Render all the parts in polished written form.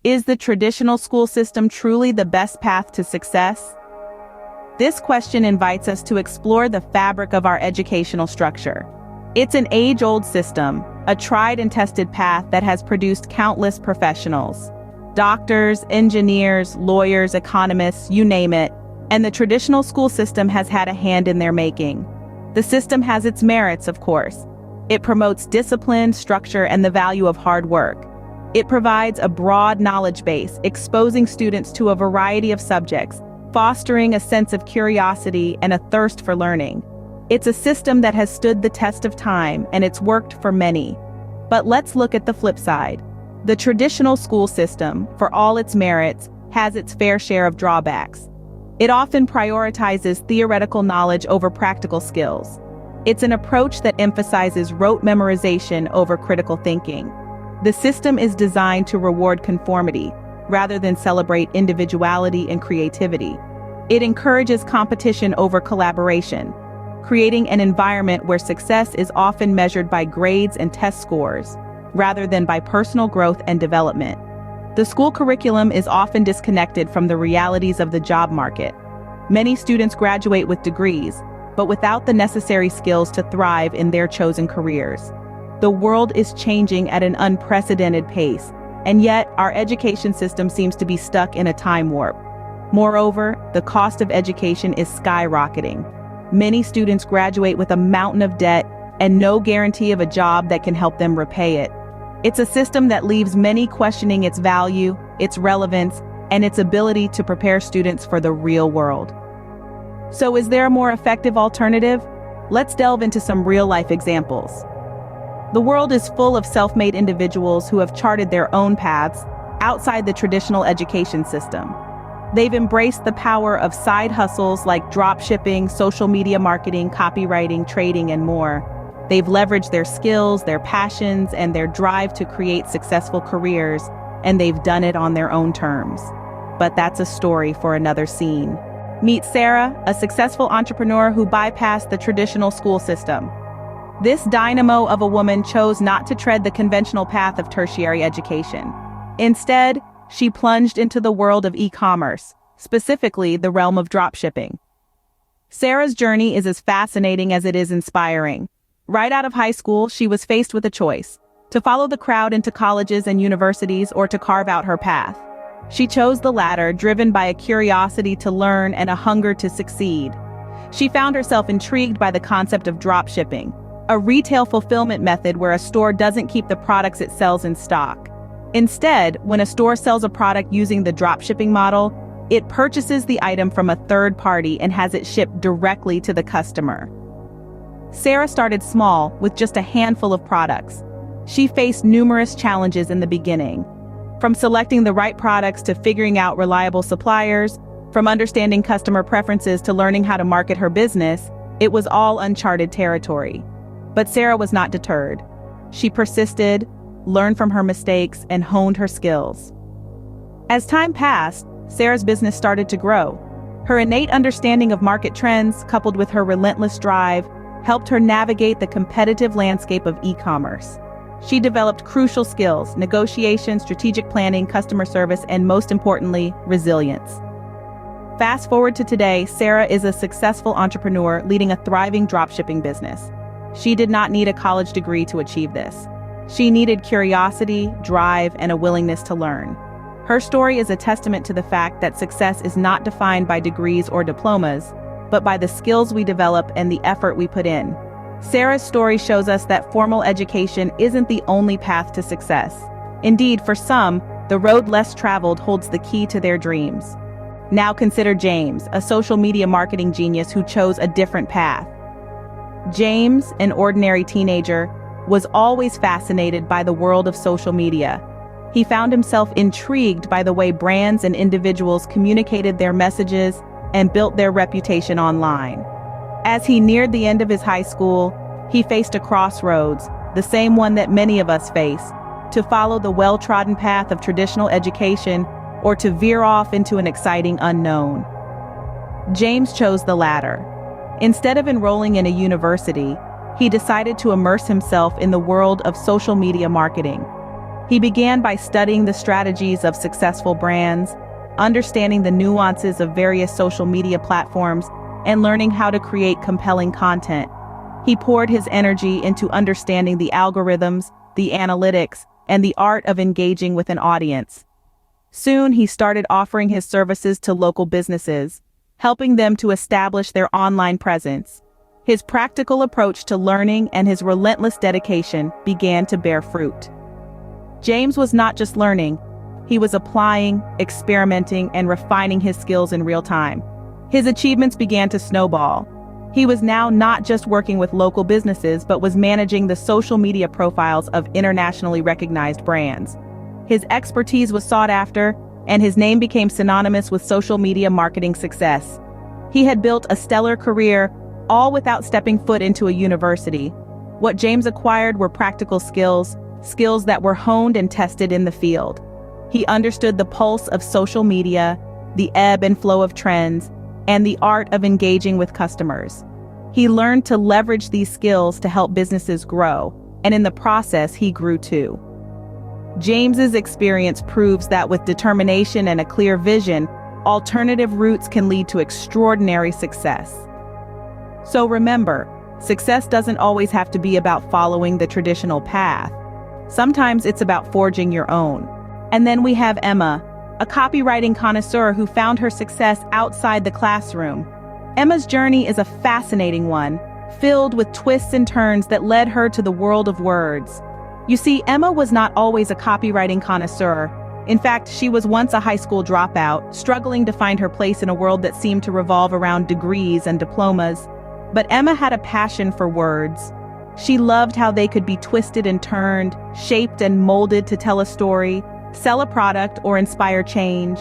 Is the traditional school system truly the best path to success? This question invites us to explore the fabric of our educational structure. It's an age-old system, a tried and tested path that has produced countless professionals. Doctors, engineers, lawyers, economists, you name it, and the traditional school system has had a hand in their making. The system has its merits, of course. It promotes discipline, structure, and the value of hard work. It provides a broad knowledge base, exposing students to a variety of subjects, fostering a sense of curiosity and a thirst for learning. It's a system that has stood the test of time, and it's worked for many. But let's look at the flip side. The traditional school system, for all its merits, has its fair share of drawbacks. It often prioritizes theoretical knowledge over practical skills. It's an approach that emphasizes rote memorization over critical thinking. The system is designed to reward conformity, rather than celebrate individuality and creativity. It encourages competition over collaboration, creating an environment where success is often measured by grades and test scores, rather than by personal growth and development. The school curriculum is often disconnected from the realities of the job market. Many students graduate with degrees, but without the necessary skills to thrive in their chosen careers. The world is changing at an unprecedented pace, and yet our education system seems to be stuck in a time warp. Moreover, the cost of education is skyrocketing. Many students graduate with a mountain of debt and no guarantee of a job that can help them repay it. It's a system that leaves many questioning its value, its relevance, and its ability to prepare students for the real world. So is there a more effective alternative? Let's delve into some real-life examples. The world is full of self-made individuals who have charted their own paths outside the traditional education system. They've embraced the power of side hustles like dropshipping, social media marketing, copywriting, trading, and more. They've leveraged their skills, their passions, and their drive to create successful careers, and they've done it on their own terms. But that's a story for another scene. Meet Sarah, a successful entrepreneur who bypassed the traditional school system. This dynamo of a woman chose not to tread the conventional path of tertiary education. Instead, she plunged into the world of e-commerce, specifically the realm of dropshipping. Sarah's journey is as fascinating as it is inspiring. Right out of high school, she was faced with a choice: to follow the crowd into colleges and universities or to carve out her path. She chose the latter, driven by a curiosity to learn and a hunger to succeed. She found herself intrigued by the concept of dropshipping, a retail fulfillment method where a store doesn't keep the products it sells in stock. Instead, when a store sells a product using the dropshipping model, it purchases the item from a third party and has it shipped directly to the customer. Sarah started small, with just a handful of products. She faced numerous challenges in the beginning. From selecting the right products to figuring out reliable suppliers, from understanding customer preferences to learning how to market her business, it was all uncharted territory. But Sarah was not deterred. She persisted, learned from her mistakes, and honed her skills. As time passed, Sarah's business started to grow. Her innate understanding of market trends, coupled with her relentless drive, helped her navigate the competitive landscape of e-commerce. She developed crucial skills: negotiation, strategic planning, customer service, and most importantly, resilience. Fast forward to today, Sarah is a successful entrepreneur leading a thriving dropshipping business. She did not need a college degree to achieve this. She needed curiosity, drive, and a willingness to learn. Her story is a testament to the fact that success is not defined by degrees or diplomas, but by the skills we develop and the effort we put in. Sarah's story shows us that formal education isn't the only path to success. Indeed, for some, the road less traveled holds the key to their dreams. Now consider James, a social media marketing genius who chose a different path. James, an ordinary teenager, was always fascinated by the world of social media. He found himself intrigued by the way brands and individuals communicated their messages and built their reputation online. As he neared the end of his high school, he faced a crossroads, the same one that many of us face: to follow the well-trodden path of traditional education or to veer off into an exciting unknown. James chose the latter. Instead of enrolling in a university, he decided to immerse himself in the world of social media marketing. He began by studying the strategies of successful brands, understanding the nuances of various social media platforms, and learning how to create compelling content. He poured his energy into understanding the algorithms, the analytics, and the art of engaging with an audience. Soon, he started offering his services to local businesses, helping them to establish their online presence. His practical approach to learning and his relentless dedication began to bear fruit. James was not just learning, he was applying, experimenting, and refining his skills in real time. His achievements began to snowball. He was now not just working with local businesses, but was managing the social media profiles of internationally recognized brands. His expertise was sought after, and his name became synonymous with social media marketing success. He had built a stellar career, all without stepping foot into a university. What James acquired were practical skills that were honed and tested in the field. He understood the pulse of social media, the ebb and flow of trends, and the art of engaging with customers. He learned to leverage these skills to help businesses grow, and in the process, he grew too. James's experience proves that with determination and a clear vision, alternative routes can lead to extraordinary success. So remember, success doesn't always have to be about following the traditional path. Sometimes it's about forging your own. And then we have Emma, a copywriting connoisseur who found her success outside the classroom. Emma's journey is a fascinating one, filled with twists and turns that led her to the world of words. You see, Emma was not always a copywriting connoisseur. In fact, she was once a high school dropout, struggling to find her place in a world that seemed to revolve around degrees and diplomas. But Emma had a passion for words. She loved how they could be twisted and turned, shaped and molded to tell a story, sell a product, or inspire change.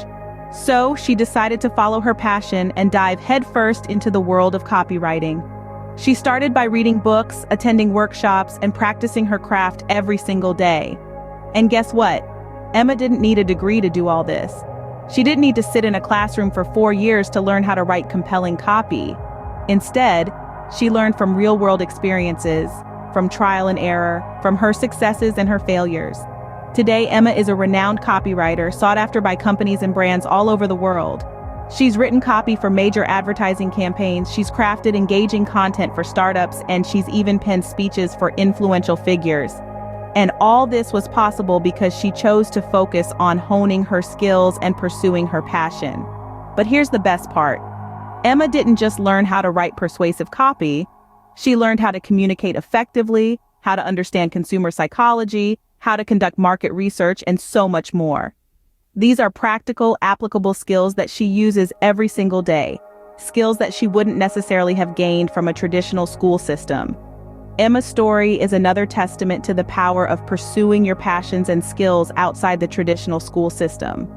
So she decided to follow her passion and dive headfirst into the world of copywriting. She started by reading books, attending workshops, and practicing her craft every single day. And guess what? Emma didn't need a degree to do all this. She didn't need to sit in a classroom for 4 years to learn how to write compelling copy. Instead, she learned from real-world experiences, from trial and error, from her successes and her failures. Today, Emma is a renowned copywriter sought after by companies and brands all over the world. She's written copy for major advertising campaigns, she's crafted engaging content for startups, and she's even penned speeches for influential figures. And all this was possible because she chose to focus on honing her skills and pursuing her passion. But here's the best part. Emma didn't just learn how to write persuasive copy, she learned how to communicate effectively, how to understand consumer psychology, how to conduct market research, and so much more. These are practical, applicable skills that she uses every single day, skills that she wouldn't necessarily have gained from a traditional school system. Emma's story is another testament to the power of pursuing your passions and skills outside the traditional school system.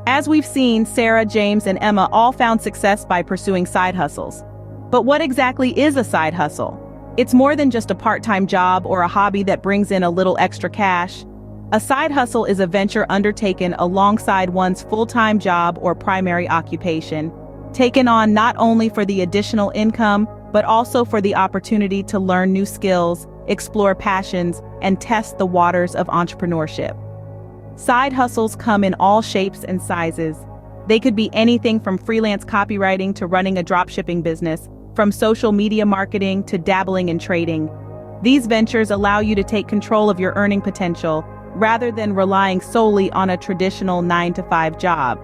As we've seen, Sarah, James, and Emma all found success by pursuing side hustles. But what exactly is a side hustle? It's more than just a part-time job or a hobby that brings in a little extra cash. A side hustle is a venture undertaken alongside one's full-time job or primary occupation, taken on not only for the additional income, but also for the opportunity to learn new skills, explore passions, and test the waters of entrepreneurship. Side hustles come in all shapes and sizes. They could be anything from freelance copywriting to running a dropshipping business, from social media marketing to dabbling in trading. These ventures allow you to take control of your earning potential, rather than relying solely on a traditional 9-to-5 job.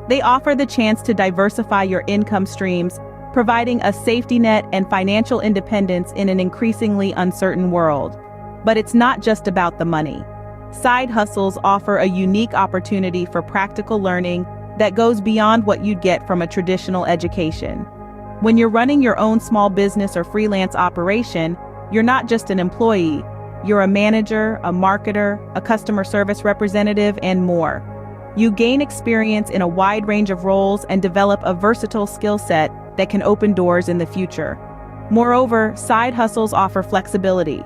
They offer the chance to diversify your income streams, providing a safety net and financial independence in an increasingly uncertain world. But it's not just about the money. Side hustles offer a unique opportunity for practical learning that goes beyond what you'd get from a traditional education. When you're running your own small business or freelance operation, you're not just an employee. You're a manager, a marketer, a customer service representative, and more. You gain experience in a wide range of roles and develop a versatile skill set that can open doors in the future. Moreover, side hustles offer flexibility.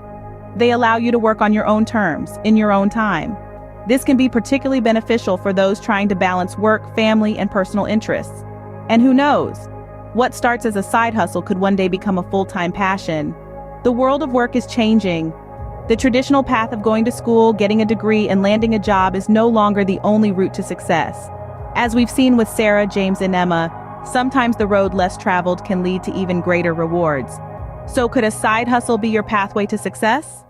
They allow you to work on your own terms, in your own time. This can be particularly beneficial for those trying to balance work, family, and personal interests. And who knows? What starts as a side hustle could one day become a full-time passion. The world of work is changing. The traditional path of going to school, getting a degree, and landing a job is no longer the only route to success. As we've seen with Sarah, James, and Emma, sometimes the road less traveled can lead to even greater rewards. So could a side hustle be your pathway to success?